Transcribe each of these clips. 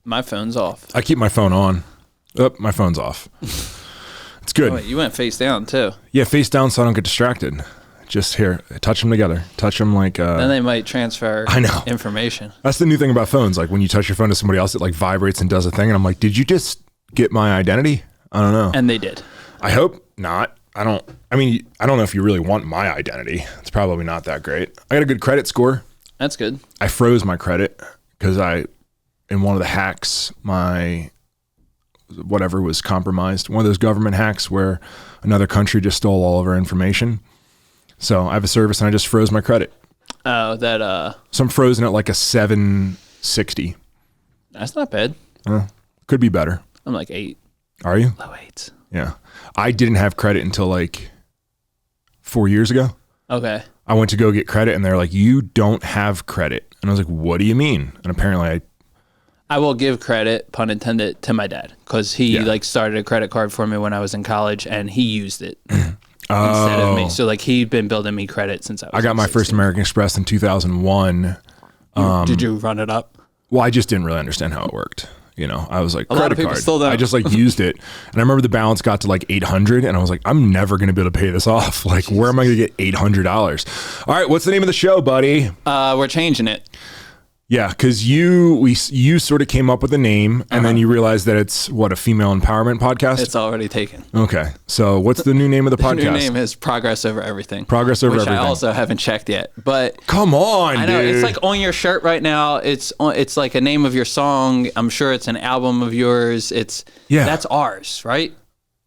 My phone's off. I keep my phone on. Oh, my phone's off. It's good. Oh, wait, you went face down too. Yeah, face down so I don't get distracted. Just here, touch them together. Touch them like... then they might transfer information. That's the new thing about phones. Like when you touch your phone to somebody else, it like vibrates and does a thing. And I'm like, did you just get my identity? I don't know. And they did. I hope not. I don't know if you really want my identity. It's probably not that great. I got a good credit score. That's good. I froze my credit because in one of the hacks, my whatever was compromised. One of those government hacks where another country just stole all of our information. So I have a service and I just froze my credit. Oh, So I'm frozen at like a 760. That's not bad. Could be better. I'm like 8. Are you? Low 8s. Yeah. I didn't have credit until like 4 years ago. Okay. I went to go get credit and they're like, you don't have credit. And I was like, what do you mean? And apparently I will give credit, pun intended, to my dad because he like started a credit card for me when I was in college and he used it instead of me. So like he'd been building me credit since I got my first American Express in 2001. Did you run it up? Well, I just didn't really understand how it worked. You know, I was like, a lot of people still don't. I just like used it. And I remember the balance got to like 800 and I was like, I'm never going to be able to pay this off. Like, where am I going to get $800? All right. What's the name of the show, buddy? We're changing it. Yeah, because you sort of came up with a name and then you realized that it's a female empowerment podcast? It's already taken. Okay. So what's the new name of the podcast? The new name is Progress Over Everything. Progress Over Everything. Which I also haven't checked yet. But come on, I know, dude. it's like on your shirt right now. It's like a name of your song. I'm sure it's an album of yours. That's ours, right?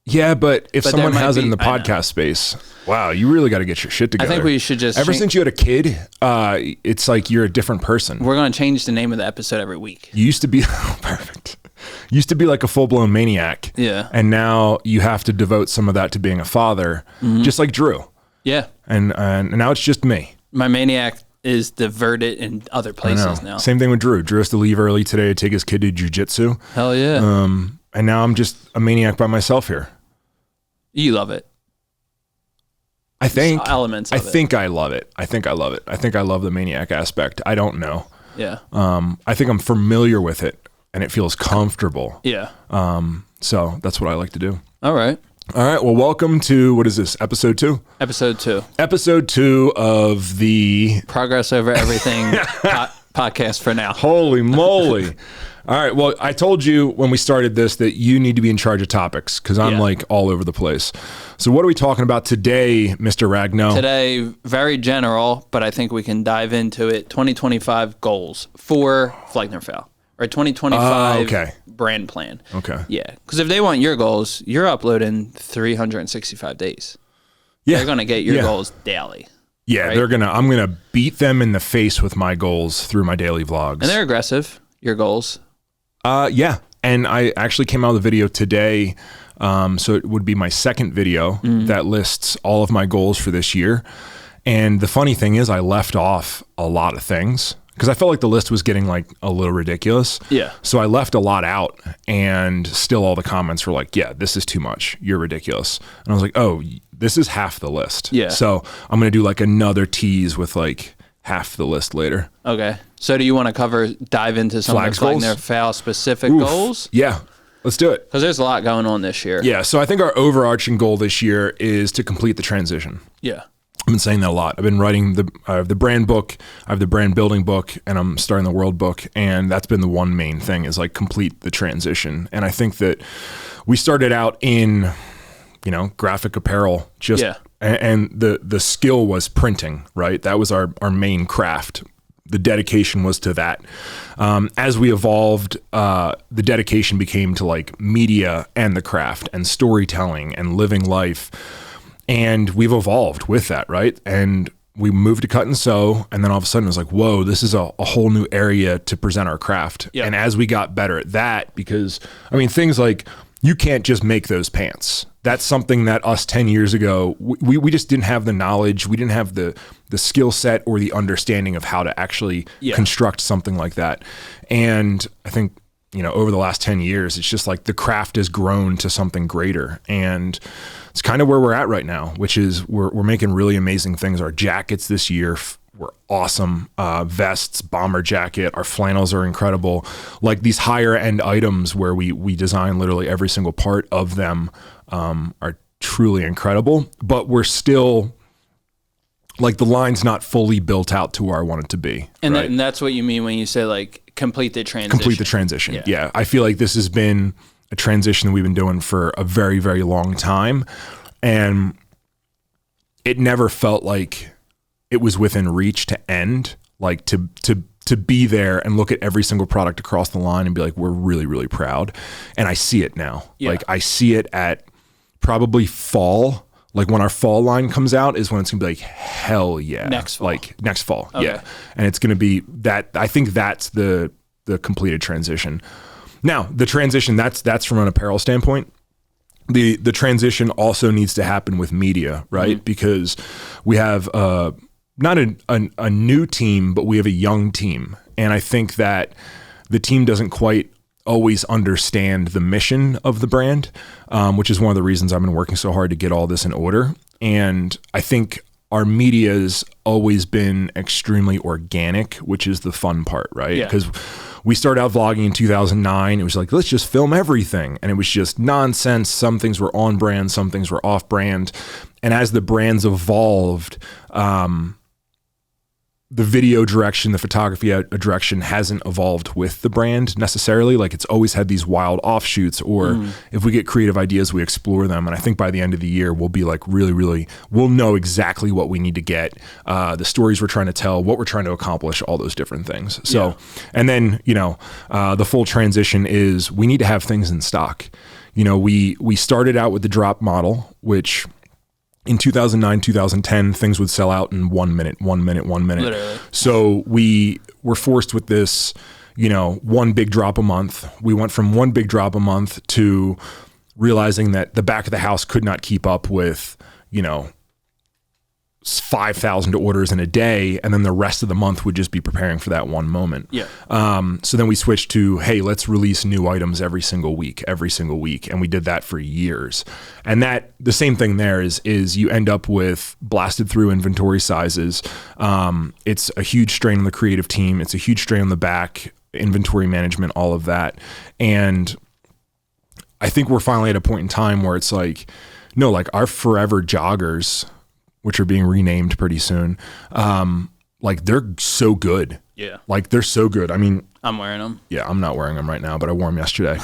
Yeah, but if someone has it in the podcast space, wow, you really got to get your shit together. I think we should just... Ever since you had a kid, it's like you're a different person. We're going to change the name of the episode every week. You used to be... perfect. You used to be like a full-blown maniac. Yeah. And now you have to devote some of that to being a father, just like Drew. Yeah. And now it's just me. My maniac is diverted in other places now. Same thing with Drew. Drew has to leave early today to take his kid to jiu-jitsu. Hell yeah. And now I'm just a maniac by myself here. You love it. I think elements of I think I love it. I think I love it. I think I love the maniac aspect. I don't know. Yeah. I think I'm familiar with it and it feels comfortable. Yeah. So that's what I like to do. All right. Well, welcome to, what is this? Episode 2? Episode 2. Episode 2 of the Progress Over Everything podcast for now. Holy moly. All right. Well, I told you when we started this that you need to be in charge of topics because I'm like all over the place. So what are we talking about today, Mr. Ragno? Today, very general, but I think we can dive into it. 2025 goals for Fleckner-Fail, or 2025 brand plan. Okay. Yeah. Because if they want your goals, you're uploading 365 days. Yeah. They're going to get your goals daily. Yeah. Right? I'm going to beat them in the face with my goals through my daily vlogs. And they're aggressive, your goals. Yeah. And I actually came out with a video today. So it would be my second video that lists all of my goals for this year. And the funny thing is I left off a lot of things because I felt like the list was getting like a little ridiculous. Yeah. So I left a lot out and still all the comments were like, yeah, this is too much. You're ridiculous. And I was like, oh, this is half the list. Yeah. So I'm going to do like another tease with like half the list later. Okay. So do you want to dive into some of their fail specific goals? Yeah. Let's do it. Because there's a lot going on this year. Yeah. So I think our overarching goal this year is to complete the transition. Yeah. I've been saying that a lot. I've been writing I have the brand book, I have the brand building book, and I'm starting the world book. And that's been the one main thing is like complete the transition. And I think that we started out in, graphic apparel, and the skill was printing, right? That was our main craft. The dedication was to that. As we evolved, the dedication became to like media and the craft and storytelling and living life. And we've evolved with that, right? And we moved to cut and sew. And then all of a sudden it was like, whoa, this is a whole new area to present our craft. Yep. And as we got better at that, because things like you can't just make those pants. That's something that us 10 years ago, we just didn't have the knowledge. We didn't have the skill set or the understanding of how to actually construct something like that. And I think, over the last 10 years, it's just like the craft has grown to something greater. And it's kind of where we're at right now, which is we're making really amazing things. Our jackets this year were awesome. Vests, bomber jacket, our flannels are incredible. Like these higher end items where we design literally every single part of them are truly incredible, but we're still like the line's not fully built out to where I want it to be. And, right? And that's what you mean when you say like complete the transition. Complete the transition. Yeah. I feel like this has been a transition that we've been doing for a very, very long time. And it never felt like it was within reach to end, like to be there and look at every single product across the line and be like, we're really, really proud. And I see it now. Yeah. Like I see it at probably fall. Like when our fall line comes out is when it's gonna be like, hell yeah. Next fall. Like next fall. Okay. Yeah. And it's gonna be that. I think that's the completed transition. Now the transition, that's from an apparel standpoint. The transition also needs to happen with media, right? Mm-hmm. Because we have not a new team, but we have a young team. And I think that the team doesn't quite always understand the mission of the brand, which is one of the reasons I've been working so hard to get all this in order. And I think our media's always been extremely organic, which is the fun part, right? Because we started out vlogging in 2009. It was like, let's just film everything. And it was just nonsense. Some things were on brand, some things were off brand. And as the brands evolved, the video direction, the photography direction hasn't evolved with the brand necessarily. Like it's always had these wild offshoots, or if we get creative ideas, we explore them. And I think by the end of the year, we'll be like really, we'll know exactly what we need to get, the stories we're trying to tell, what we're trying to accomplish, all those different things. So, and then, the full transition is we need to have things in stock. We started out with the drop model, which in 2009, 2010, things would sell out in 1 minute. Literally. So we were forced with this, one big drop a month. We went from one big drop a month to realizing that the back of the house could not keep up with, 5,000 orders in a day. And then the rest of the month would just be preparing for that one moment. Yeah. So then we switched to, hey, let's release new items every single week. And we did that for years. And that the same thing there is you end up with blasted through inventory sizes. It's a huge strain on the creative team. It's a huge strain on the back, inventory management, all of that. And I think we're finally at a point in time where it's like, no, like our forever joggers, which are being renamed pretty soon. Like they're so good. Yeah. Like they're so good. I mean, I'm wearing them. Yeah, I'm not wearing them right now, but I wore them yesterday.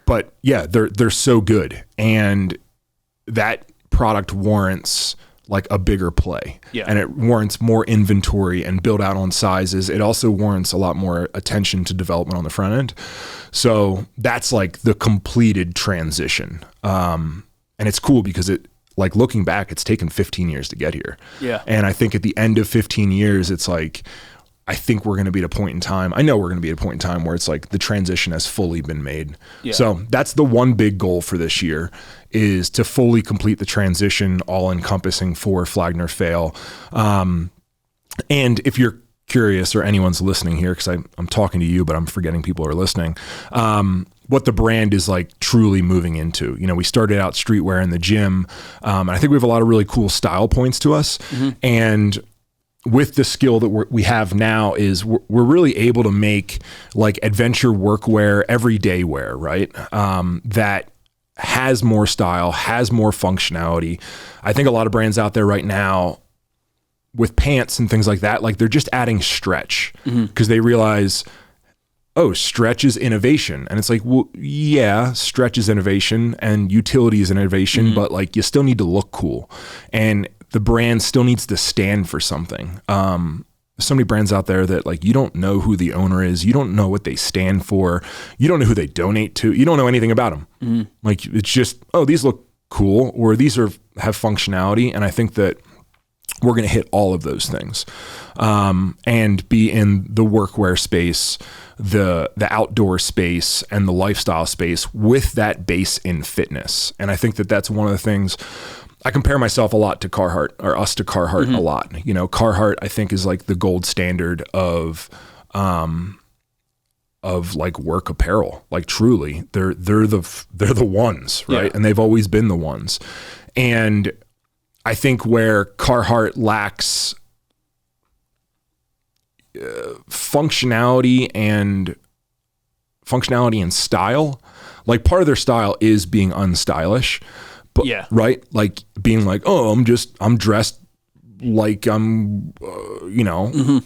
But yeah, they're so good. And that product warrants like a bigger play. Yeah. And it warrants more inventory and build out on sizes. It also warrants a lot more attention to development on the front end. So that's like the completed transition. And it's cool because like looking back, it's taken 15 years to get here. Yeah. And I think at the end of 15 years, it's like, I think we're going to be at a point in time. I know we're going to be at a point in time where it's like the transition has fully been made. Yeah. So that's the one big goal for this year, is to fully complete the transition, all encompassing for Flagner Fail. And if you're curious, or anyone's listening here, because I'm talking to you, but I'm forgetting people are listening, what the brand is like truly moving into. We started out streetwear in the gym. And I think we have a lot of really cool style points to us. Mm-hmm. And with the skill that we have now is we're really able to make like adventure workwear, everyday wear, right? That has more style, has more functionality. I think a lot of brands out there right now with pants and things like that, like they're just adding stretch because they realize, oh, stretch is innovation. And it's like, well, yeah, stretch is innovation and utility is innovation, but like you still need to look cool. And the brand still needs to stand for something. There's so many brands out there that like, you don't know who the owner is. You don't know what they stand for. You don't know who they donate to. You don't know anything about them. Like it's just, oh, these look cool, or these have functionality. And I think that we're going to hit all of those things, and be in the workwear space, the outdoor space, and the lifestyle space with that base in fitness. And I think that that's one of the things. I compare myself a lot to Carhartt, or us to Carhartt a lot. Carhartt I think is like the gold standard of like work apparel. Like truly, they're the ones, right? Yeah. And they've always been the ones. And I think where Carhartt lacks functionality and style. Like part of their style is being unstylish, but right, like being like, oh, I'm dressed like I'm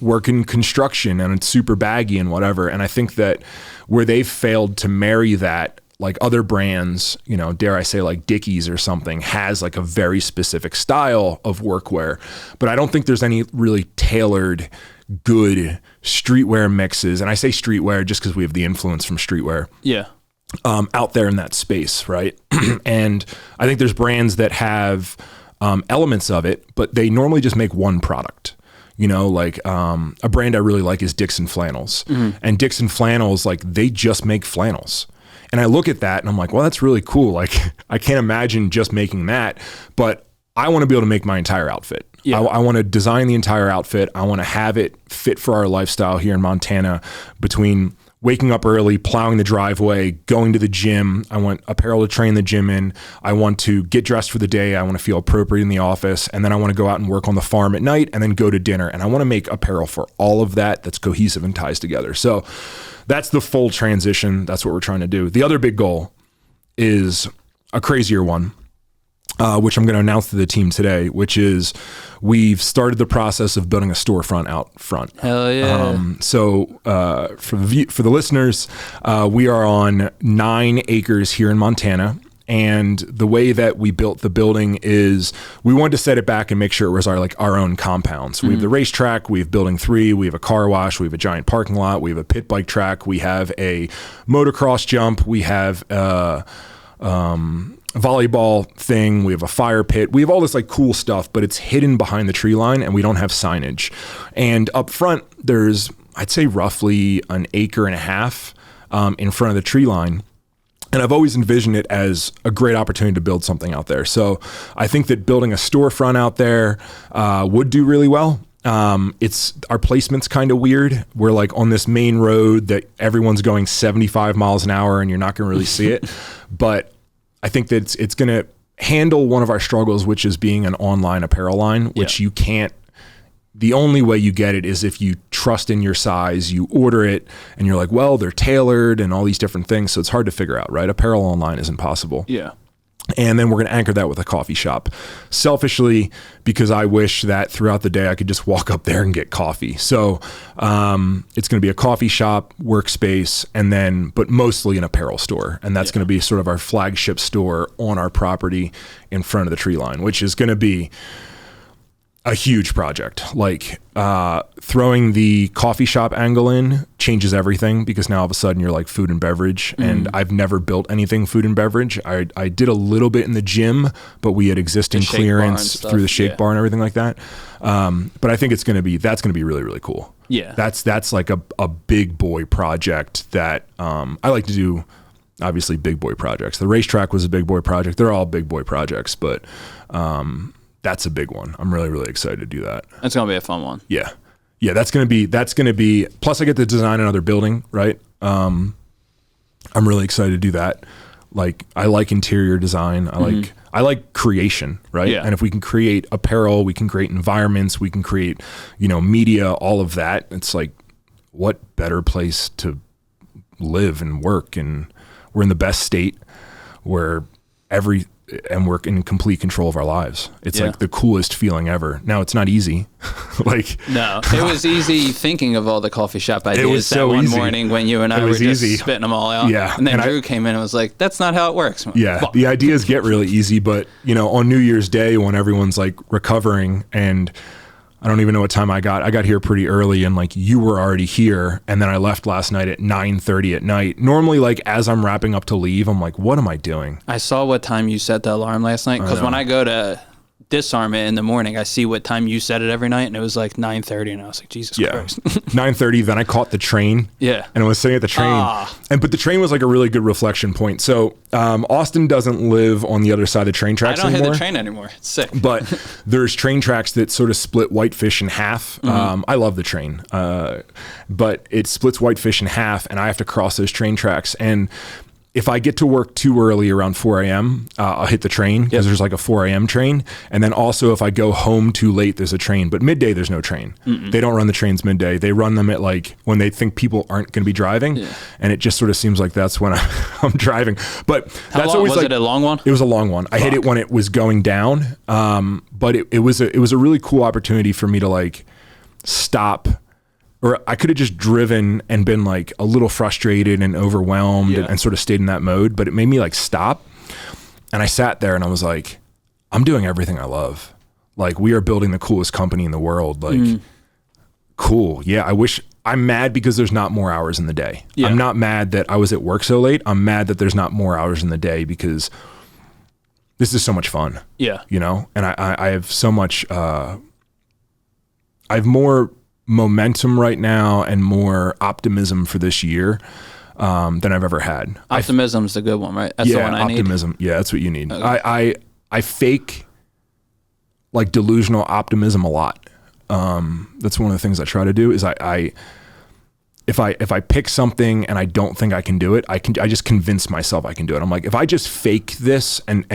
working construction and it's super baggy and whatever. And I think that where they've failed to marry that, like other brands, dare I say like Dickies or something, has like a very specific style of workwear, but I don't think there's any really tailored good streetwear mixes. And I say streetwear just because we have the influence from streetwear. Yeah. Out there in that space, right? And I think there's brands that have elements of it, but they normally just make one product. Like a brand I really like is Dixon Flannels. And Dixon Flannels, like they just make flannels. And I look at that and I'm like, well, that's really cool. Like I can't imagine just making that, but I want to be able to make my entire outfit. Yeah. I want to design the entire outfit. I want to have it fit for our lifestyle here in Montana, between waking up early, plowing the driveway, going to the gym. I want apparel to train the gym in. I want to get dressed for the day. I want to feel appropriate in the office. And then I want to go out and work on the farm at night and then go to dinner. And I want to make apparel for all of that that's cohesive and ties together. So that's the full transition. That's what we're trying to do. The other big goal is a crazier one, which I'm going to announce to the team today, which is we've started the process of building a storefront out front. Hell yeah. So for the listeners, we are on 9 acres here in Montana. And the way that we built the building is we wanted to set it back and make sure it was our own compound. So we have the racetrack, we have building 3, we have a car wash, we have a giant parking lot, we have a pit bike track, we have a motocross jump, we have volleyball thing, we have a fire pit, we have all this like cool stuff, but it's hidden behind the tree line and we don't have signage. And up front, there's, I'd say roughly an acre and a half in front of the tree line. And I've always envisioned it as a great opportunity to build something out there. So I think that building a storefront out there would do really well. Our placement's kind of weird. We're like on this main road that everyone's going 75 miles an hour and you're not going to really see it. But I think that it's going to handle one of our struggles, which is being an online apparel line, which you can't. The only way you get it is if you trust in your size, you order it and you're like, well, they're tailored and all these different things. So it's hard to figure out, right? Apparel online isn't possible. Yeah. And then we're going to anchor that with a coffee shop. Selfishly, because I wish that throughout the day I could just walk up there and get coffee. So it's going to be a coffee shop, workspace, but mostly an apparel store. And that's going to be sort of our flagship store on our property in front of the tree line, which is going to be a huge project. Like throwing the coffee shop angle in changes everything, because now all of a sudden you're like food and beverage. And I've never built anything food and beverage. I did a little bit in the gym, but we had existing clearance through the shake bar and everything like that. But I think that's going to be really, really cool. Yeah. That's like a big boy project that I like to do. Obviously big boy projects. The racetrack was a big boy project. They're all big boy projects, but that's a big one. I'm really, really excited to do that. That's going to be a fun one. Yeah. Yeah. That's going to be, plus I get to design another building, right? I'm really excited to do that. Like I like interior design. I like creation, right? Yeah. And if we can create apparel, we can create environments, we can create, media, all of that. It's like, what better place to live and work? And we're in the best state where and we're in complete control of our lives. It's like the coolest feeling ever. Now it's not easy. No, it was easy thinking of all the coffee shop ideas. It was so that one easy. Morning when you and I were just spitting them all out. Yeah. And then Drew came in and was like, that's not how it works. Yeah. The ideas get really easy, but on New Year's Day when everyone's like recovering, and I don't even know what time I got here pretty early, and like you were already here. And then I left last night at 9:30 at night. Normally, like as I'm wrapping up to leave, I'm like, what am I doing? I saw what time you set the alarm last night. Cause when I go to disarm it in the morning, I see what time you set it every night. And it was like 9:30. And I was like, Jesus Christ. 9:30. Then I caught the train. Yeah. And I was sitting at the train. But the train was like a really good reflection point. So Austin doesn't live on the other side of the train tracks anymore. I don't hit the train anymore. It's sick. But there's train tracks that sort of split Whitefish in half. I love the train. But it splits Whitefish in half, and I have to cross those train tracks. And if I get to work too early around 4 a.m., I'll hit the train because there's like a 4 a.m. train. And then also if I go home too late, there's a train. But midday, there's no train. They don't run the trains midday. They run them at like when they think people aren't going to be driving. Yeah. And it just sort of seems like that's when I'm driving. But that's always was it a long one? It was a long one. I hit it when it was going down. But it was a really cool opportunity for me to like stop. Or I could have just driven and been like a little frustrated and overwhelmed and sort of stayed in that mode, but it made me like stop. And I sat there and I was like, I'm doing everything I love. Like we are building the coolest company in the world. Like cool. Yeah. I'm mad because there's not more hours in the day. Yeah. I'm not mad that I was at work so late. I'm mad that there's not more hours in the day because this is so much fun. Yeah. You know, and I have so much, I have more momentum right now and more optimism for this year than I've ever had. Optimism's the good one, right? That's the one I need. Optimism. Yeah, that's what you need. Okay. I fake like delusional optimism a lot. That's one of the things I try to do is if I pick something and I don't think I can do it, I just convince myself I can do it. I'm like, if I just fake this and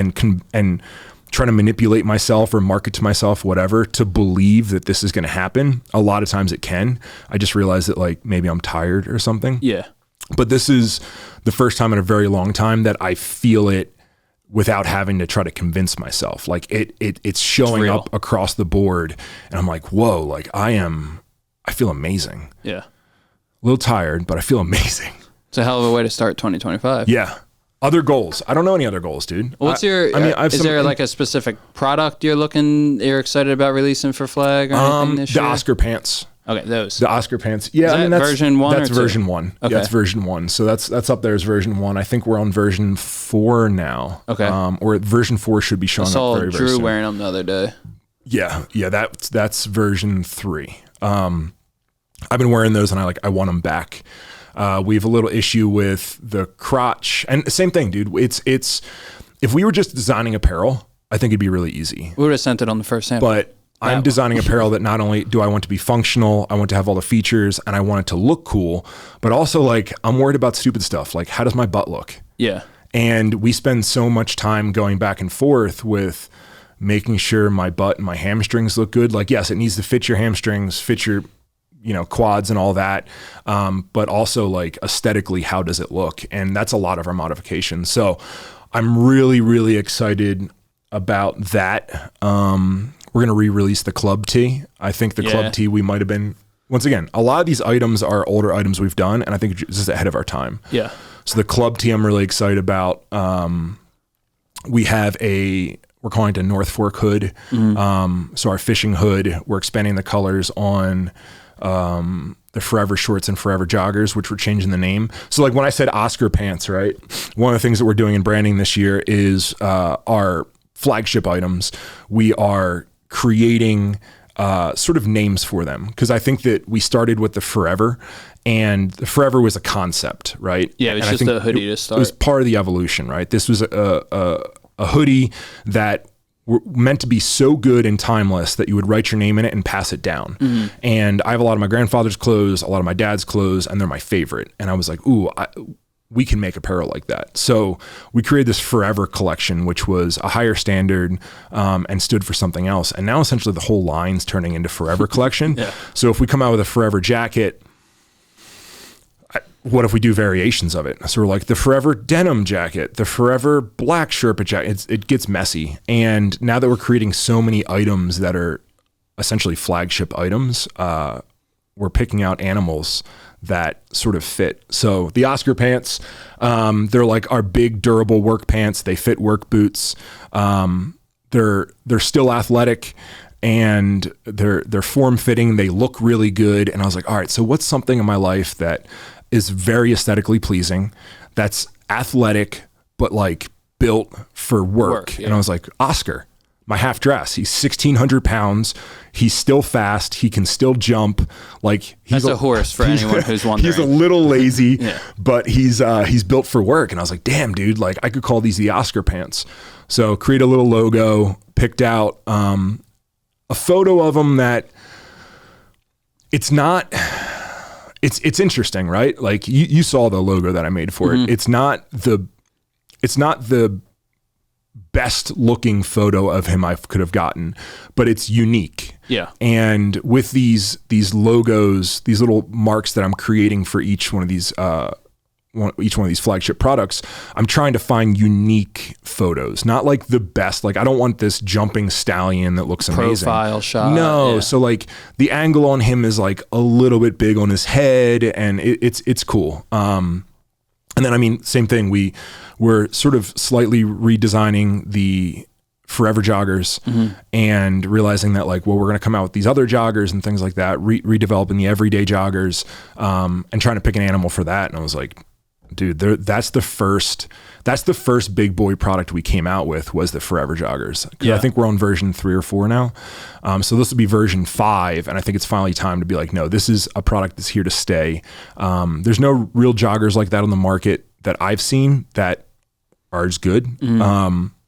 try to manipulate myself or market to myself, whatever, to believe that this is going to happen. A lot of times it can. I just realized that like maybe I'm tired or something. Yeah. But this is the first time in a very long time that I feel it without having to try to convince myself. Like it's showing up across the board and I'm like, whoa, like I feel amazing. Yeah. A little tired, but I feel amazing. It's a hell of a way to start 2025. Yeah. Other goals. I don't know any other goals, dude. What's your, is there like a specific product you're excited about releasing for Flag or anything this year? The Oscar pants. Okay, those. The Oscar pants. Yeah, I mean, that's version 1 That's version 1. Okay. Yeah, that's version 1. So that's up there as version 1. I think we're on version 4 now. Okay. Or version 4 should be showing up very, very soon. I saw Drew wearing them the other day. Yeah, that's version 3. I've been wearing those and I want them back. We have a little issue with the crotch and same thing, dude. It's if we were just designing apparel, I think it'd be really easy. We would have sent it on the first sample. But I'm designing apparel that not only do I want to be functional, I want to have all the features and I want it to look cool, but also like I'm worried about stupid stuff. Like how does my butt look? Yeah. And we spend so much time going back and forth with making sure my butt and my hamstrings look good. Like, yes, it needs to fit your hamstrings, fit your quads and all that. But also like aesthetically, how does it look? And that's a lot of our modifications. So I'm really, really excited about that. We're going to re-release the club tee. I think the club tee, we might've been, once again, a lot of these items are older items we've done. And I think it's just ahead of our time. Yeah. So the club tee, I'm really excited about. We're calling it a North Fork hood. So our fishing hood, we're expanding the colors on the Forever shorts and Forever joggers, which we're changing the name. So like when I said Oscar pants, right? One of the things that we're doing in branding this year is our flagship items. We are creating sort of names for them because I think that we started with the Forever and the Forever was a concept, right? Yeah, it was just a hoodie to start. It was part of the evolution, right? This was a hoodie that were meant to be so good and timeless that you would write your name in it and pass it down. And I have a lot of my grandfather's clothes, a lot of my dad's clothes, and they're my favorite. And I was like, ooh, we can make apparel like that. So we created this Forever collection, which was a higher standard and stood for something else. And now essentially the whole line's turning into Forever collection. Yeah. So if we come out with a Forever jacket, what if we do variations of it? So we're like the Forever denim jacket, the Forever black Sherpa jacket. It gets messy. And now that we're creating so many items that are essentially flagship items, we're picking out animals that sort of fit. So the Oscar pants, they're like our big durable work pants. They fit work boots. They're still athletic and they're form fitting. They look really good. And I was like, all right, so what's something in my life that is very aesthetically pleasing, that's athletic, but like built for work. And I was like, Oscar, my half dress, he's 1,600 pounds. He's still fast. He can still jump. Like that's a horse for anyone who's wondering. He's a little lazy, but he's built for work. And I was like, damn, dude, like I could call these the Oscar pants. So create a little logo, picked out a photo of him that it's not it's interesting, right? Like you saw the logo that I made for it. It's not the best looking photo of him I could have gotten, but it's unique. Yeah. And with these logos, these little marks that I'm creating for each one of these flagship products, I'm trying to find unique photos, not like the best. Like I don't want this jumping stallion that looks amazing. Profile shot. No. Yeah. So like the angle on him is like a little bit big on his head, and it's cool. And then, I mean, same thing. We're sort of slightly redesigning the forever joggers and realizing that like, well, we're going to come out with these other joggers and things like that, redeveloping the everyday joggers, and trying to pick an animal for that. And I was like, dude, that's the first big boy product we came out with was the forever joggers. I think we're on version 3 or 4 now. So this will be version 5. And I think it's finally time to be like, no, this is a product that's here to stay. There's no real joggers like that on the market that I've seen that are as good.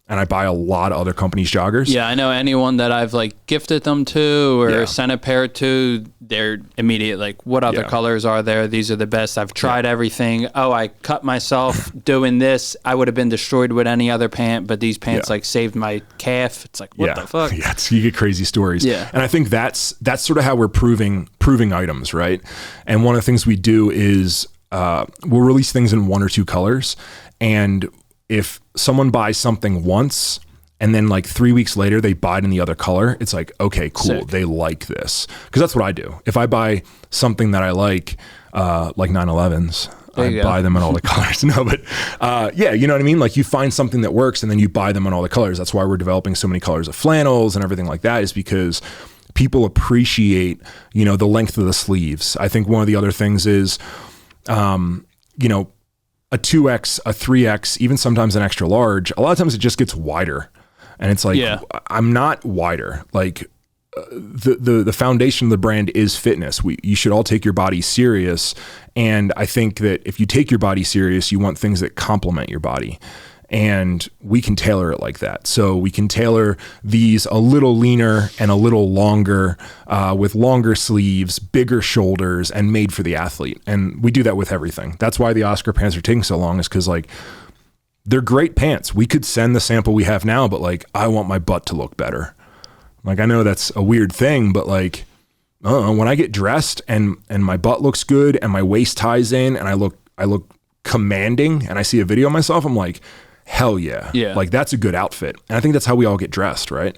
And I buy a lot of other companies' joggers. Yeah, I know anyone that I've like gifted them to or sent a pair to, they're immediate like, what other colors are there? These are the best. I've tried everything. Oh, I cut myself doing this. I would have been destroyed with any other pant, but these pants like saved my calf. It's like, what the fuck? Yeah, you get crazy stories. Yeah. And I think that's sort of how we're proving items, right? And one of the things we do is we'll release things in 1 or 2 colors, and if someone buys something once and then like 3 weeks later they buy it in the other color, it's like, okay, cool. Sick. They like this. Because that's what I do. If I buy something that I like 911s, I buy them in all the colors. No, but yeah, you know what I mean? Like you find something that works and then you buy them in all the colors. That's why we're developing so many colors of flannels and everything like that, is because people appreciate, you know, the length of the sleeves. I think one of the other things is, you know, a 2X, a 3X, even sometimes an extra large, a lot of times it just gets wider. And it's like, I'm not wider. Like the foundation of the brand is fitness. You should all take your body serious. And I think that if you take your body serious, you want things that complement your body. And we can tailor it like that. So we can tailor these a little leaner and a little longer, with longer sleeves, bigger shoulders, and made for the athlete. And we do that with everything. That's why the Oscar pants are taking so long, is because like they're great pants. We could send the sample we have now, but like I want my butt to look better. Like I know that's a weird thing, but like when I get dressed and my butt looks good and my waist ties in and I look commanding and I see a video of myself, I'm like, hell yeah. Like that's a good outfit. And I think that's how we all get dressed, right?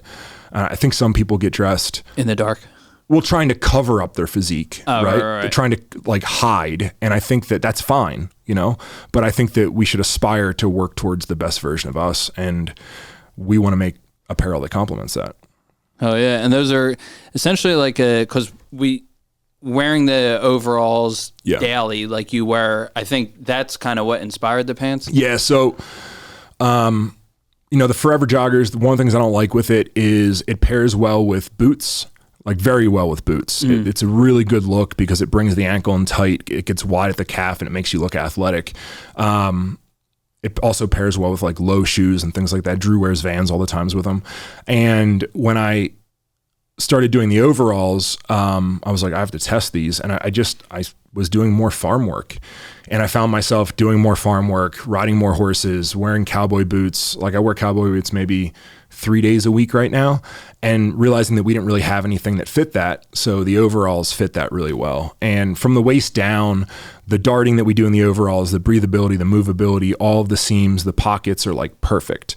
I think some people get dressed in the dark. Well, trying to cover up their physique, right? They're trying to like hide. And I think that that's fine, you know, but I think that we should aspire to work towards the best version of us. And we want to make apparel that complements that. Oh yeah. And those are essentially like cause wearing the overalls daily, like you wear, I think that's kind of what inspired the pants. Yeah. So, you know, the forever joggers, one of the things I don't like with it is it pairs well with boots, like very well with boots. It's a really good look because it brings the ankle in tight. It gets wide at the calf and it makes you look athletic. It also pairs well with like low shoes and things like that. Drew wears Vans all the times with them. And when I started doing the overalls, I was like, I have to test these. And I was doing more farm work, and I found myself doing more farm work, riding more horses, wearing cowboy boots. Like I wear cowboy boots maybe 3 days a week right now, and realizing that we didn't really have anything that fit that. So the overalls fit that really well. And from the waist down, the darting that we do in the overalls, the breathability, the movability, all of the seams, the pockets are like perfect.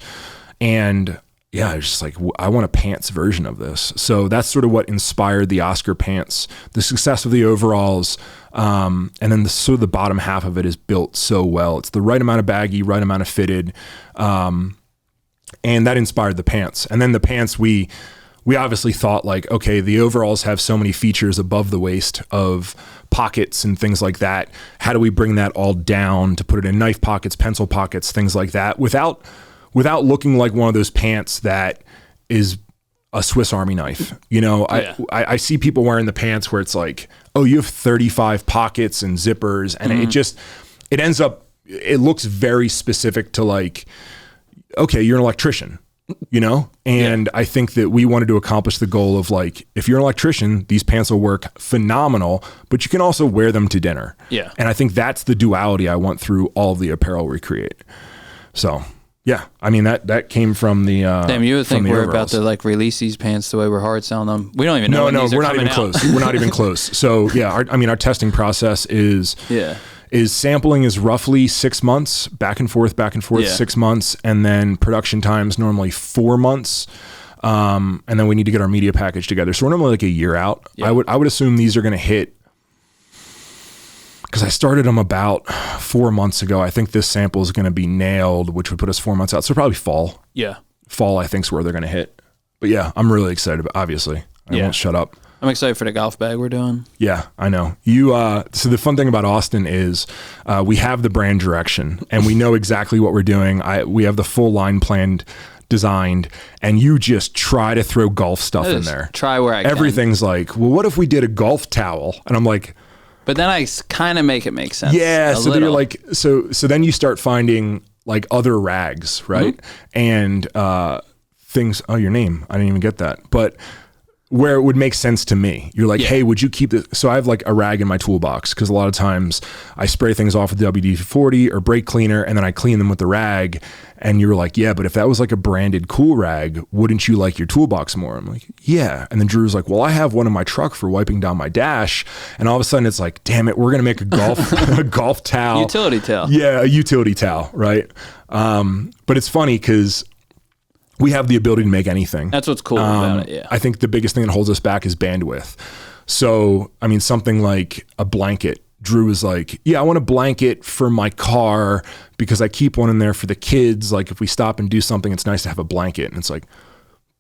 And yeah, it's just like, I want a pants version of this. So that's sort of what inspired the Oscar pants, the success of the overalls. And then sort of the bottom half of it is built so well. It's the right amount of baggy, right amount of fitted. And that inspired the pants. And then the pants, we obviously thought like, okay, the overalls have so many features above the waist of pockets and things like that. How do we bring that all down to put it in knife pockets, pencil pockets, things like that, without looking like one of those pants that is a Swiss Army knife? You know, I see people wearing the pants where it's like, oh, you have 35 pockets and zippers, and it ends up, it looks very specific to like, okay, you're an electrician. you know? And I think that we wanted to accomplish the goal of like, if you're an electrician, these pants will work phenomenal, but you can also wear them to dinner. Yeah. And I think that's the duality I want through all of the apparel we create. So yeah, I mean, that came from the, damn, you would think we're about to like release these pants the way we're hard selling them. We don't even know when these are coming out. Close. We're not even close. So yeah, our testing process is sampling is roughly 6 months, back and forth, 6 months. And then production time's normally 4 months. And then we need to get our media package together. So we're normally like a year out. Yeah. I would assume these are going to hit, because I started them about 4 months ago. I think this sample is going to be nailed, which would put us 4 months out. So probably fall. Yeah. Fall, I think, is where they're going to hit. But yeah, I'm really excited about, obviously. I won't shut up. I'm excited for the golf bag we're doing. Yeah, I know. So the fun thing about Austin is we have the brand direction and we know exactly what we're doing. We have the full line planned, designed, and you just try to throw golf stuff in there. Try where I can. Everything's like, well, what if we did a golf towel? And I'm like... But then I kind of make it make sense. Yeah, so then you're like, so then you start finding like other rags, right? Mm-hmm. And things, your name, I didn't even get that. But... where it would make sense to me. You're like, hey, would you keep this? So I have like a rag in my toolbox because a lot of times I spray things off with WD-40 or brake cleaner and then I clean them with the rag. And you're like, yeah, but if that was like a branded cool rag, wouldn't you like your toolbox more? I'm like, yeah. And then Drew's like, well, I have one in my truck for wiping down my dash. And all of a sudden it's like, damn it, we're going to make a golf towel. Utility towel. Yeah, a utility towel, right? But it's funny because we have the ability to make anything. That's what's cool about it, yeah. I think the biggest thing that holds us back is bandwidth. So, I mean, something like a blanket. Drew is like, yeah, I want a blanket for my car because I keep one in there for the kids. Like if we stop and do something, it's nice to have a blanket. And it's like,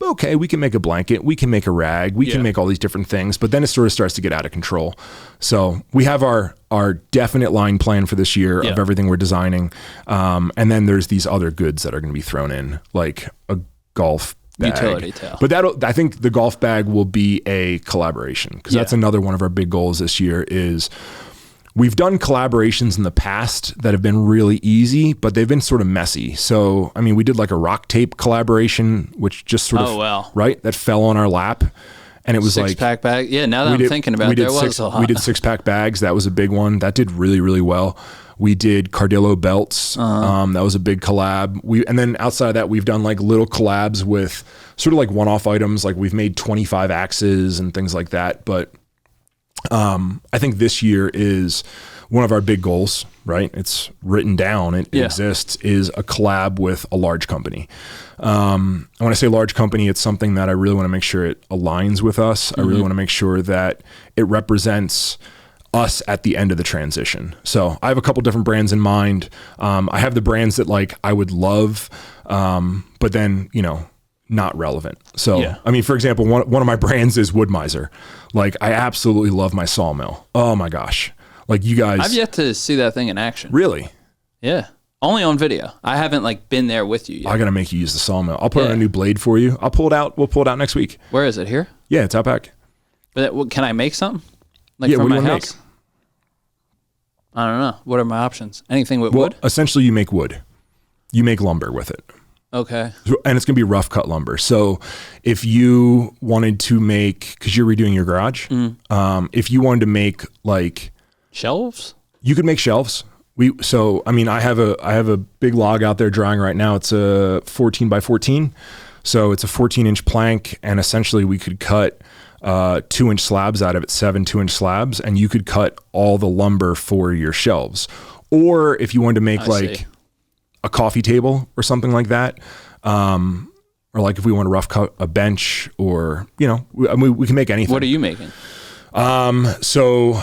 okay, we can make a blanket. We can make a rag. We can make all these different things. But then it sort of starts to get out of control. So we have our definite line plan for this year of everything we're designing. And then there's these other goods that are going to be thrown in, like a golf bag. Utility towel. But I think the golf bag will be a collaboration because that's another one of our big goals this year is we've done collaborations in the past that have been really easy, but they've been sort of messy. So, I mean, we did like a rock tape collaboration, which just sort of, right? That fell on our lap. And it was like 6-pack bag. Yeah, now that I'm thinking about it, there was a lot. We did 6-pack bags. That was a big one. That did really, really well. We did Cardillo belts. That was a big collab. And then outside of that, we've done like little collabs with sort of like one-off items. Like we've made 25 axes and things like that. But I think this year is one of our big goals, right? It's written down. It exists, is a collab with a large company. When I say large company, it's something that I really want to make sure it aligns with us. Mm-hmm. I really want to make sure that it represents us at the end of the transition. So I have a couple different brands in mind. I have the brands that like I would love, but then, not relevant. So, I mean, for example, one of my brands is Wood Miser. Like I absolutely love my sawmill. Oh my gosh. Like you guys. I've yet to see that thing in action. Really? Yeah. Only on video. I haven't like been there with you yet. I got to make you use the sawmill. I'll put on a new blade for you. I'll pull it out. We'll pull it out next week. Where is it? Here? Yeah, it's out back. But can I make something? Like from my house? I don't know. What are my options? Anything with wood? Essentially you make wood. You make lumber with it. Okay. And it's going to be rough cut lumber. So if you wanted to make, because you're redoing your garage, if you wanted to make like shelves, you could make shelves. I mean, I have a big log out there drying right now. It's a 14 by 14. So it's a 14-inch plank. And essentially we could cut 2-inch slabs out of it, 7 2-inch slabs. And you could cut all the lumber for your shelves. Or if you wanted to make a coffee table or something like that. Or like if we want to rough cut a bench or, we can make anything. What are you making? So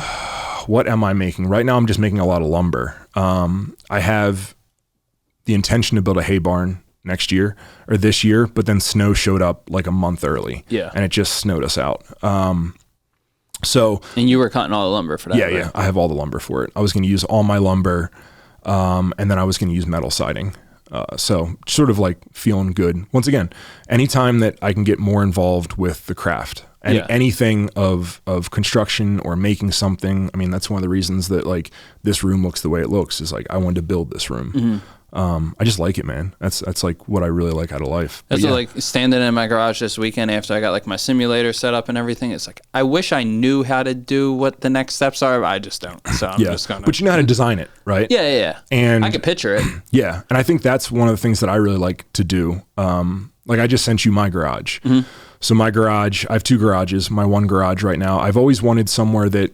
what am I making? Right now I'm just making a lot of lumber. I have the intention to build a hay barn next year or this year, but then snow showed up like a month early. Yeah. And it just snowed us out. And you were cutting all the lumber for that? Yeah, right? Yeah. I have all the lumber for it. I was going to use all my lumber. And then I was going to use metal siding. So sort of like feeling good. Once again, anytime that I can get more involved with the craft and anything of construction or making something. I mean, that's one of the reasons that like this room looks the way it looks is like, I wanted to build this room. I just like it, man. That's like what I really like out of life. That's like standing in my garage this weekend after I got like my simulator set up and everything. It's like, I wish I knew how to do what the next steps are, but I just don't. So I'm just going to. But you know how to design it, right? Yeah. And I can picture it. Yeah. And I think that's one of the things that I really like to do. Like I just sent you my garage. Mm-hmm. So my garage, I have 2 garages. My one garage right now, I've always wanted somewhere that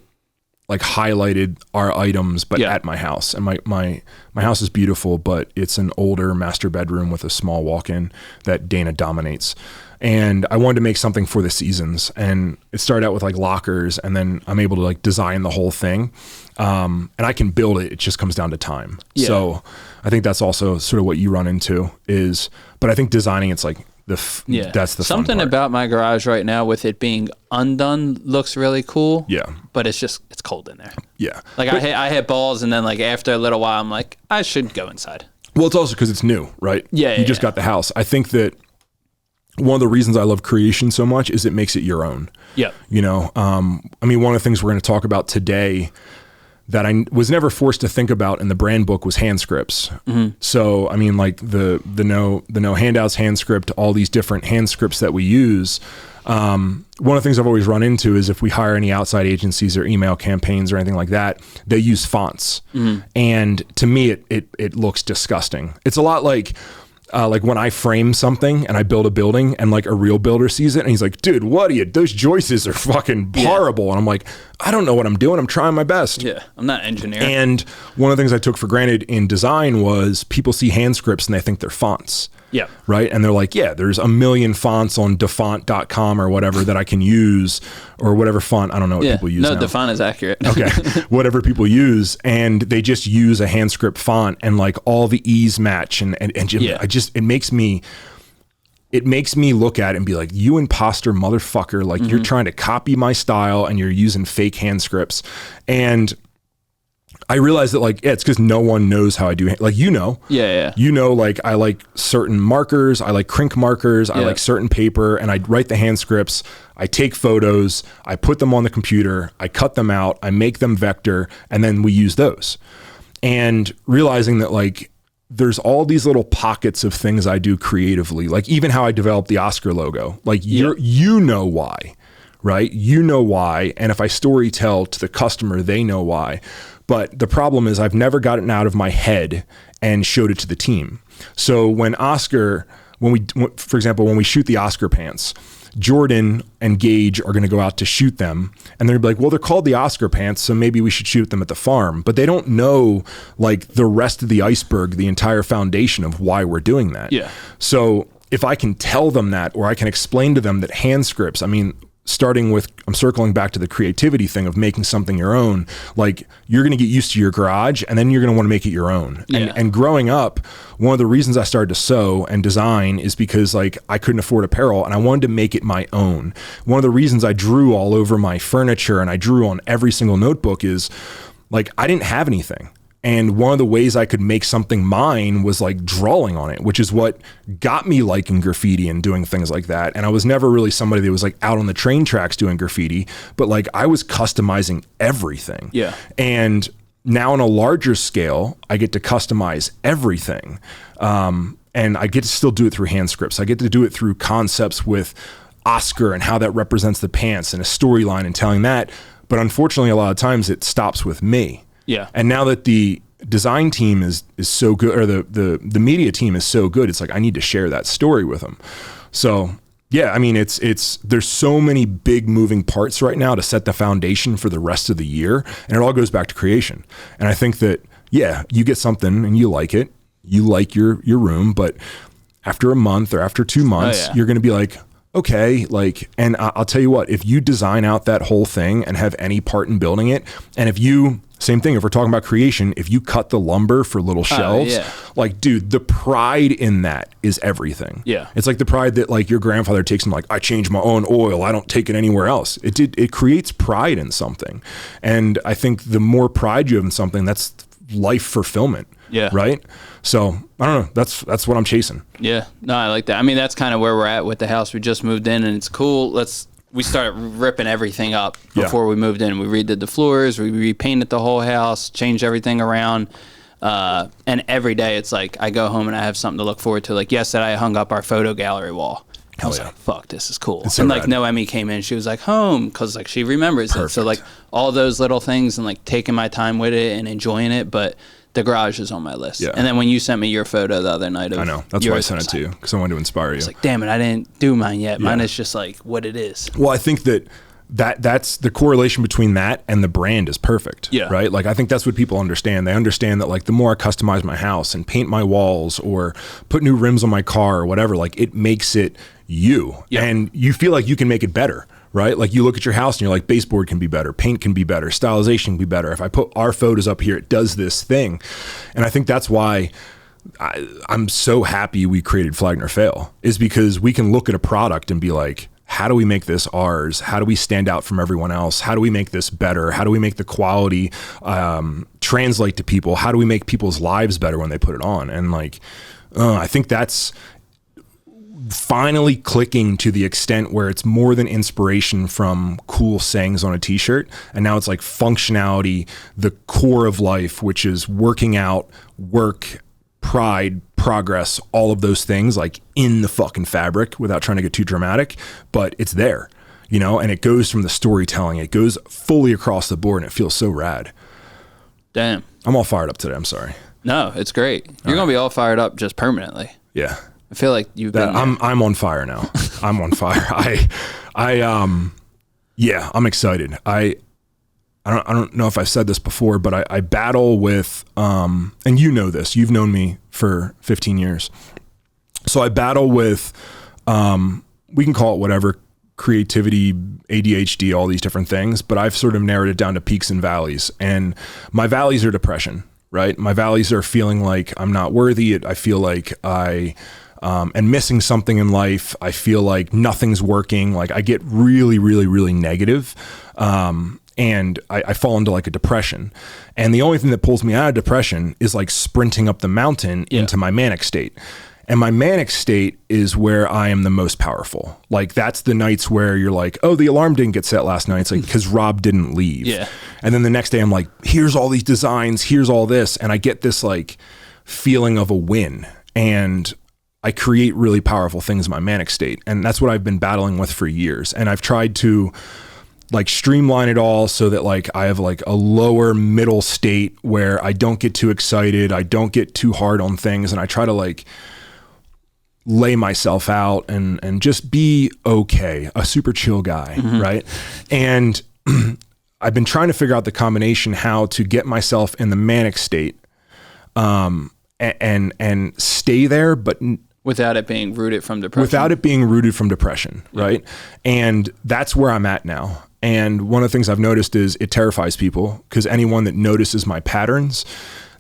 like highlighted our items, but at my house. And my house is beautiful, but it's an older master bedroom with a small walk-in that Dana dominates. And I wanted to make something for the seasons. And it started out with like lockers, and then I'm able to like design the whole thing. And I can build it. It just comes down to time. Yeah. So I think that's also sort of what you run into but I think designing, it's like, that's the something about my garage right now with it being undone looks really cool. Yeah, but it's cold in there. Yeah, like I hit balls, and then like after a little while, I'm like, I should go inside. Well, it's also because it's new, right? Yeah, you just got the house. I think that one of the reasons I love creation so much is it makes it your own. Yeah, you know, I mean, one of the things we're going to talk about today that I was never forced to think about in the brand book was hand scripts. Mm-hmm. So, I mean, like the no handouts hand script, all these different hand scripts that we use. One of the things I've always run into is if we hire any outside agencies or email campaigns or anything like that, they use fonts. Mm-hmm. And to me, it looks disgusting. It's a lot like when I frame something and I build a building and like a real builder sees it and he's like, dude, what are you? Those joists are fucking horrible. And I'm like, I don't know what I'm doing. I'm trying my best. Yeah, I'm not an engineer. And one of the things I took for granted in design was people see hand scripts and they think they're fonts. Yeah. Right. And they're like, yeah, there's a million fonts on defont.com or whatever that I can use, or whatever font. I don't know what people use. No, now. Defont is accurate. Okay. Whatever people use. And they just use a hand script font and like all the E's match. And it makes me look at it and be like, you imposter motherfucker. Like you're trying to copy my style and you're using fake hand scripts. And I realized that like, it's because no one knows how I do, like, you know, like I like certain markers. I like Crink markers. I like certain paper, and I write the hand scripts. I take photos, I put them on the computer, I cut them out, I make them vector, and then we use those. And realizing that like, there's all these little pockets of things I do creatively, like even how I developed the Oscar logo, like you know why, right? You know why. And if I story tell to the customer, they know why. But the problem is I've never gotten out of my head and showed it to the team. So when for example, when we shoot the Oscar pants, Jordan and Gage are going to go out to shoot them, and they're like, well, they're called the Oscar pants, so maybe we should shoot them at the farm. But they don't know like the rest of the iceberg, the entire foundation of why we're doing that. Yeah. So if I can tell them that, or I can explain to them that hand scripts, I mean, starting with, I'm circling back to the creativity thing of making something your own. Like you're going to get used to your garage, and then you're going to want to make it your own. Yeah. And growing up, one of the reasons I started to sew and design is because like I couldn't afford apparel and I wanted to make it my own. One of the reasons I drew all over my furniture and I drew on every single notebook is like, I didn't have anything. And one of the ways I could make something mine was like drawing on it, which is what got me liking graffiti and doing things like that. And I was never really somebody that was like out on the train tracks doing graffiti, but like I was customizing everything. Yeah. And now on a larger scale, I get to customize everything. And I get to still do it through hand scripts. I get to do it through concepts with Oscar and how that represents the pants and a storyline and telling that. But unfortunately, a lot of times it stops with me. Yeah. And now that the design team is so good, or the media team is so good, it's like, I need to share that story with them. So yeah, I mean, there's so many big moving parts right now to set the foundation for the rest of the year. And it all goes back to creation. And I think that, yeah, you get something and you like it, you like your room, but after a month or after 2 months, you're going to be like, okay, like, and I'll tell you what, if you design out that whole thing and have any part in building it, and if you, same thing, if we're talking about creation, if you cut the lumber for little shelves, like, dude, the pride in that is everything. Yeah. It's like the pride that like your grandfather takes in, like, I change my own oil, I don't take it anywhere else. It creates pride in something. And I think the more pride you have in something, that's life fulfillment. Yeah. Right. So I don't know. That's what I'm chasing. Yeah. No, I like that. I mean, that's kind of where we're at with the house. We just moved in and it's cool. We started ripping everything up before we moved in. We redid the floors, we repainted the whole house, changed everything around. And every day it's like I go home and I have something to look forward to. Like yesterday I hung up our photo gallery wall. I was like, fuck, this is cool. So and like Noemi came in, she was like, home, because like she remembers it. So like all those little things and like taking my time with it and enjoying it. But the garage is on my list. Yeah. And then when you sent me your photo the other night of I know. That's why I sent it to you, because I wanted to inspire you. It's like, damn it, I didn't do mine yet. Mine is just like what it is. Well, I think that's the correlation between that and the brand is perfect. Yeah. Right. Like I think that's what people understand. They understand that like the more I customize my house and paint my walls or put new rims on my car or whatever, like it makes it you. Yep. And you feel like you can make it better. Right? Like you look at your house and you're like, baseboard can be better, paint can be better, stylization can be better. If I put our photos up here, it does this thing. And I think that's why I'm so happy we created Flag Nor Fail, is because we can look at a product and be like, how do we make this ours? How do we stand out from everyone else? How do we make this better? How do we make the quality translate to people? How do we make people's lives better when they put it on? And like, I think that's finally clicking to the extent where it's more than inspiration from cool sayings on a t-shirt. And now it's like functionality, the core of life, which is working out, work, pride, progress, all of those things like in the fucking fabric without trying to get too dramatic, but it's there, you know, and it goes from the storytelling, it goes fully across the board and it feels so rad. Damn. I'm all fired up today. I'm sorry. No, it's great. You're going to be all fired up just permanently. Yeah. I feel like you've been I'm on fire now. I'm on fire. Yeah, I'm excited. I don't know if I've said this before, but I battle with, and you know this, you've known me for 15 years. So I battle with, we can call it whatever, creativity, ADHD, all these different things, but I've sort of narrowed it down to peaks and valleys. And my valleys are depression, right? My valleys are feeling like I'm not worthy. I feel like and missing something in life. I feel like nothing's working. Like I get really, really, really negative. And I fall into like a depression. And the only thing that pulls me out of depression is like sprinting up the mountain into my manic state. And my manic state is where I am the most powerful. Like that's the nights where you're like, oh, the alarm didn't get set last night. It's like, because Rob didn't leave. Yeah. And then the next day I'm like, here's all these designs, here's all this. And I get this like feeling of a win. And I create really powerful things in my manic state. And that's what I've been battling with for years. And I've tried to like streamline it all so that like I have like a lower middle state where I don't get too excited. I don't get too hard on things. And I try to like lay myself out and just be okay, a super chill guy. Right. And I've been trying to figure out the combination, how to get myself in the manic state, and stay there, but without it being rooted from depression. Right. And that's where I'm at now. And one of the things I've noticed is it terrifies people, because anyone that notices my patterns,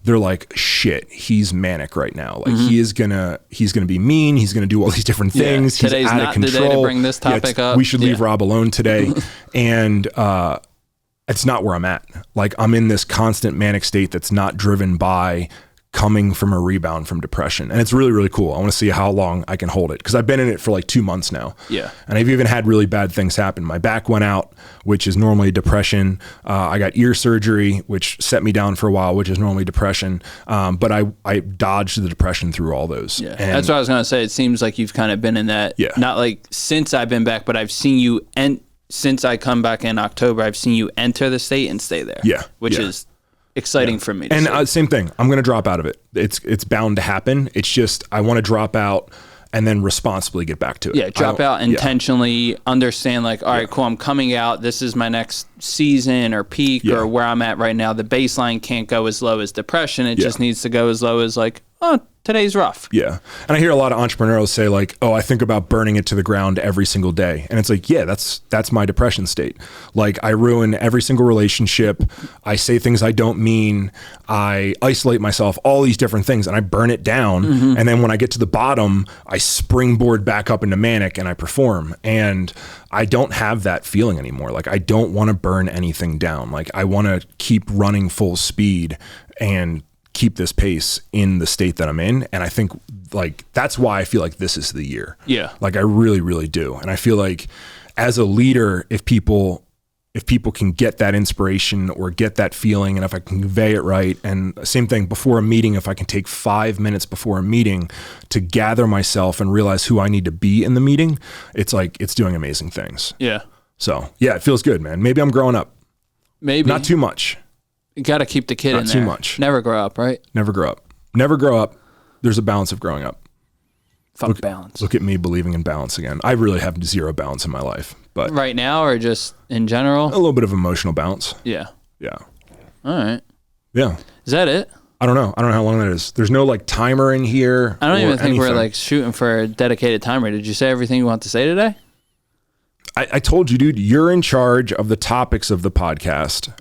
they're like, shit, he's manic right now. Like he's gonna be mean. He's gonna do all these different things. Yeah, today's he's out not of control. The day to bring this topic up. We should leave Rob alone today. And it's not where I'm at. Like I'm in this constant manic state that's not driven by coming from a rebound from depression. And it's really, really cool. I want to see how long I can hold it, because I've been in it for like 2 months now. Yeah. And I've even had really bad things happen. My back went out, which is normally depression. I got ear surgery, which set me down for a while, which is normally depression. But I dodged the depression through all those. Yeah. And that's what I was going to say. It seems like you've kind of been in that, not like since I've been back, but I've seen you, and since I come back in October, I've seen you enter the state and stay there. Yeah. Which is exciting for me. And same thing. I'm going to drop out of it. It's bound to happen. It's just, I want to drop out and then responsibly get back to it. Yeah. Drop out intentionally, understand like, all right, cool. I'm coming out. This is my next season or peak or where I'm at right now. The baseline can't go as low as depression. It just needs to go as low as like, oh, today's rough. Yeah. And I hear a lot of entrepreneurs say like, oh, I think about burning it to the ground every single day. And it's like, yeah, that's my depression state. Like I ruin every single relationship. I say things I don't mean. I isolate myself, all these different things, and I burn it down. And then when I get to the bottom, I springboard back up into manic and I perform. And I don't have that feeling anymore. Like I don't want to burn anything down. Like I want to keep running full speed and keep this pace in the state that I'm in. And I think like, that's why I feel like this is the year. Yeah. Like I really, really do. And I feel like as a leader, if if people can get that inspiration or get that feeling, and if I can convey it right. And same thing before a meeting, if I can take 5 minutes before a meeting to gather myself and realize who I need to be in the meeting, it's like, it's doing amazing things. Yeah. So yeah, it feels good, man. Maybe I'm growing up. Maybe. Not too much. You got to keep the kid in there. Not too much. Never grow up, right? Never grow up. Never grow up. There's a balance of growing up. Fuck balance. Look at me believing in balance again. I really have zero balance in my life. But right now or just in general? A little bit of emotional balance. Yeah. Yeah. All right. Yeah. Is that it? I don't know. I don't know how long that is. There's no like timer in here. I don't even think we're like shooting for a dedicated timer. Did you say everything you want to say today? I told you, dude, you're in charge of the topics of the podcast.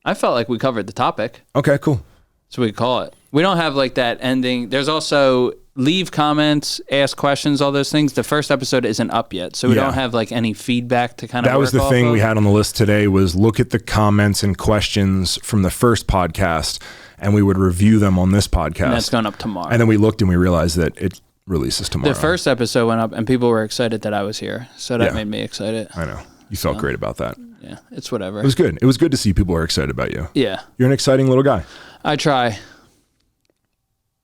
I felt like we covered the topic. Okay, cool. So we call it. We don't have like that ending. There's also leave comments, ask questions, all those things. The first episode isn't up yet, so we don't have like any feedback to kind of. That was the thing we had on the list today was look at the comments and questions from the first podcast, and we would review them on this podcast. And that's going up tomorrow. And then we looked and we realized that it releases tomorrow. The first episode went up, and people were excited that I was here, so that made me excited. I know. You felt great about that. Yeah, it's whatever. It was good. It was good to see people are excited about you. Yeah. You're an exciting little guy. I try.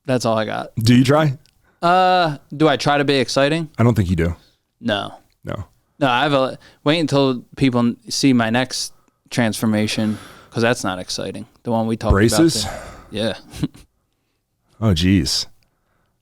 That's all I got. Do you try? Do I try to be exciting? I don't think you do. No. No. Wait until people see my next transformation, because that's not exciting. The one we talked Braces? about. Yeah. Oh, geez.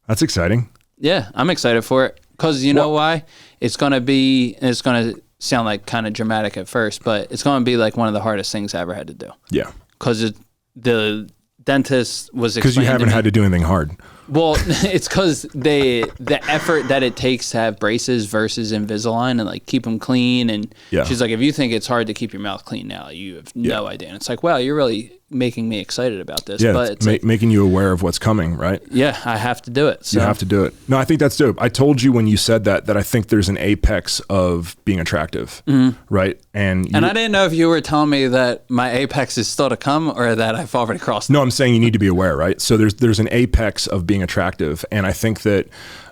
That's exciting. Yeah, I'm excited for it. Because you know why? It's going to sound like kind of dramatic at first, but it's going to be like one of the hardest things I ever had to do. Yeah. Because the dentist was explaining because you haven't had to do anything hard. Well, it's because the effort that it takes to have braces versus Invisalign and like keep them clean. And she's like, if you think it's hard to keep your mouth clean now, you have no idea. And it's like, wow, you're really making me excited about this. Yeah, but it's making you aware of what's coming, right? Yeah, I have to do it. So. You have to do it. No, I think that's dope. I told you when you said that I think there's an apex of being attractive, right? And I didn't know if you were telling me that my apex is still to come or that I've already crossed it. No, I'm saying you need to be aware, right? So there's an apex of being attractive, and I think that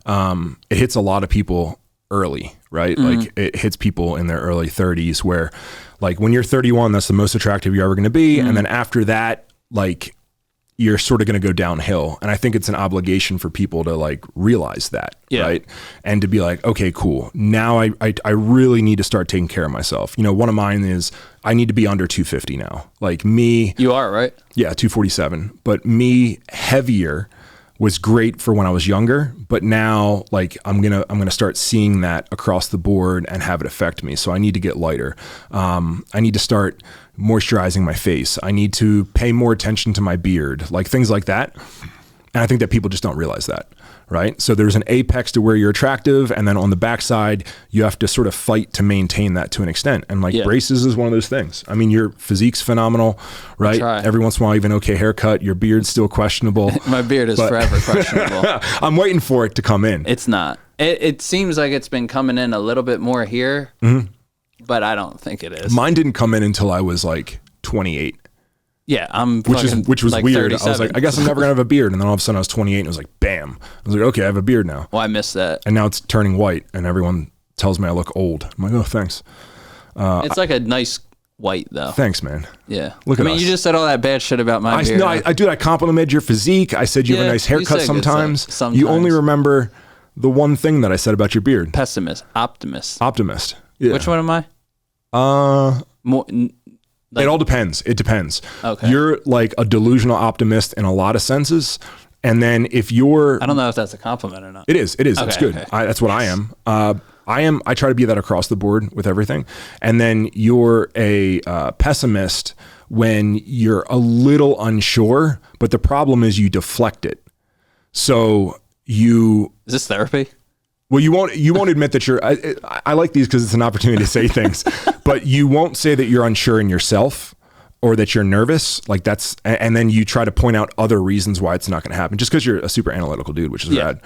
it hits a lot of people early, right? Like it hits people in their early 30s where like when you're 31, that's the most attractive you're ever going to be. And then after that, like you're sort of going to go downhill. And I think it's an obligation for people to like realize that, right? And to be like, okay, cool. Now I really need to start taking care of myself. You know, one of mine is I need to be under 250 now. Like me. You are, right? Yeah, 247. But me heavier was great for when I was younger, but now like I'm gonna start seeing that across the board and have it affect me. So I need to get lighter. I need to start moisturizing my face. I need to pay more attention to my beard, like things like that. And I think that people just don't realize that, right? So there's an apex to where you're attractive, and then on the backside, you have to sort of fight to maintain that to an extent. And like braces is one of those things. I mean, your physique's phenomenal, right? Every once in a while, even okay haircut. Your beard's still questionable. My beard is forever questionable. I'm waiting for it to come in. It's not. It seems like it's been coming in a little bit more here, but I don't think it is. Mine didn't come in until I was like 28. Yeah, which was like weird. 37. I was like, I guess I'm never gonna have a beard, and then all of a sudden I was 28, and it was like, bam! I was like, okay, I have a beard now. Well, I missed that, and now it's turning white, and everyone tells me I look old. I'm like, oh, thanks. It's like a nice white though. Thanks, man. Yeah. Look at us. You just said all that bad shit about my beard. No, I complimented your physique. I said you have a nice haircut sometimes. You only remember the one thing that I said about your beard. Pessimist. Optimist. Yeah. Which one am I? More. It all depends. It depends. Okay. You're like a delusional optimist in a lot of senses. And then if you're... I don't know if that's a compliment or not. It is. Okay, that's good. Okay. That's what I am. I try to be that across the board with everything. And then you're a pessimist when you're a little unsure, but the problem is you deflect it. So you... Is this therapy? Well, you won't admit that you're, I like these because it's an opportunity to say things, but you won't say that you're unsure in yourself or that you're nervous. Like that's, and then you try to point out other reasons why it's not going to happen just because you're a super analytical dude, which is rad.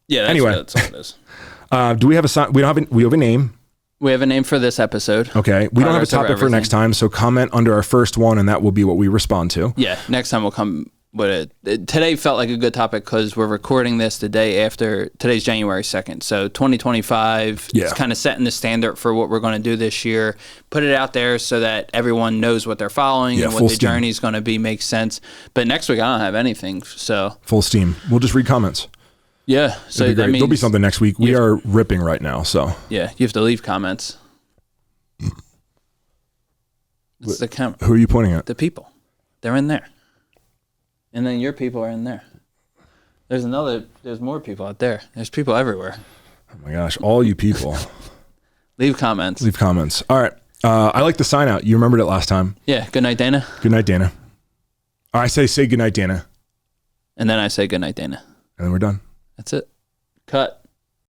Yeah. That's all it is. Do we have we have a name? We have a name for this episode. Okay. We don't have a topic for next time. So comment under our first one and that will be what we respond to. Yeah. Next time we'll come today felt like a good topic because we're recording this the day after. Today's January 2nd. So 2025 is kind of setting the standard for what we're going to do this year. Put it out there so that everyone knows what they're following and what the journey is going to be, makes sense. But next week, I don't have anything. So full steam. We'll just read comments. Yeah. So that means there'll be something next week. We are ripping right now. So yeah, you have to leave comments. It's the Who are you pointing at? The people. They're in there. And then your people are in there. There's more people out there. There's people everywhere. Oh my gosh, all you people. Leave comments. Leave comments. All right. I like the sign out. You remembered it last time. Yeah. Good night, Dana. Good night, Dana. I say good night, Dana. And then I say good night, Dana. And then we're done. That's it. Cut.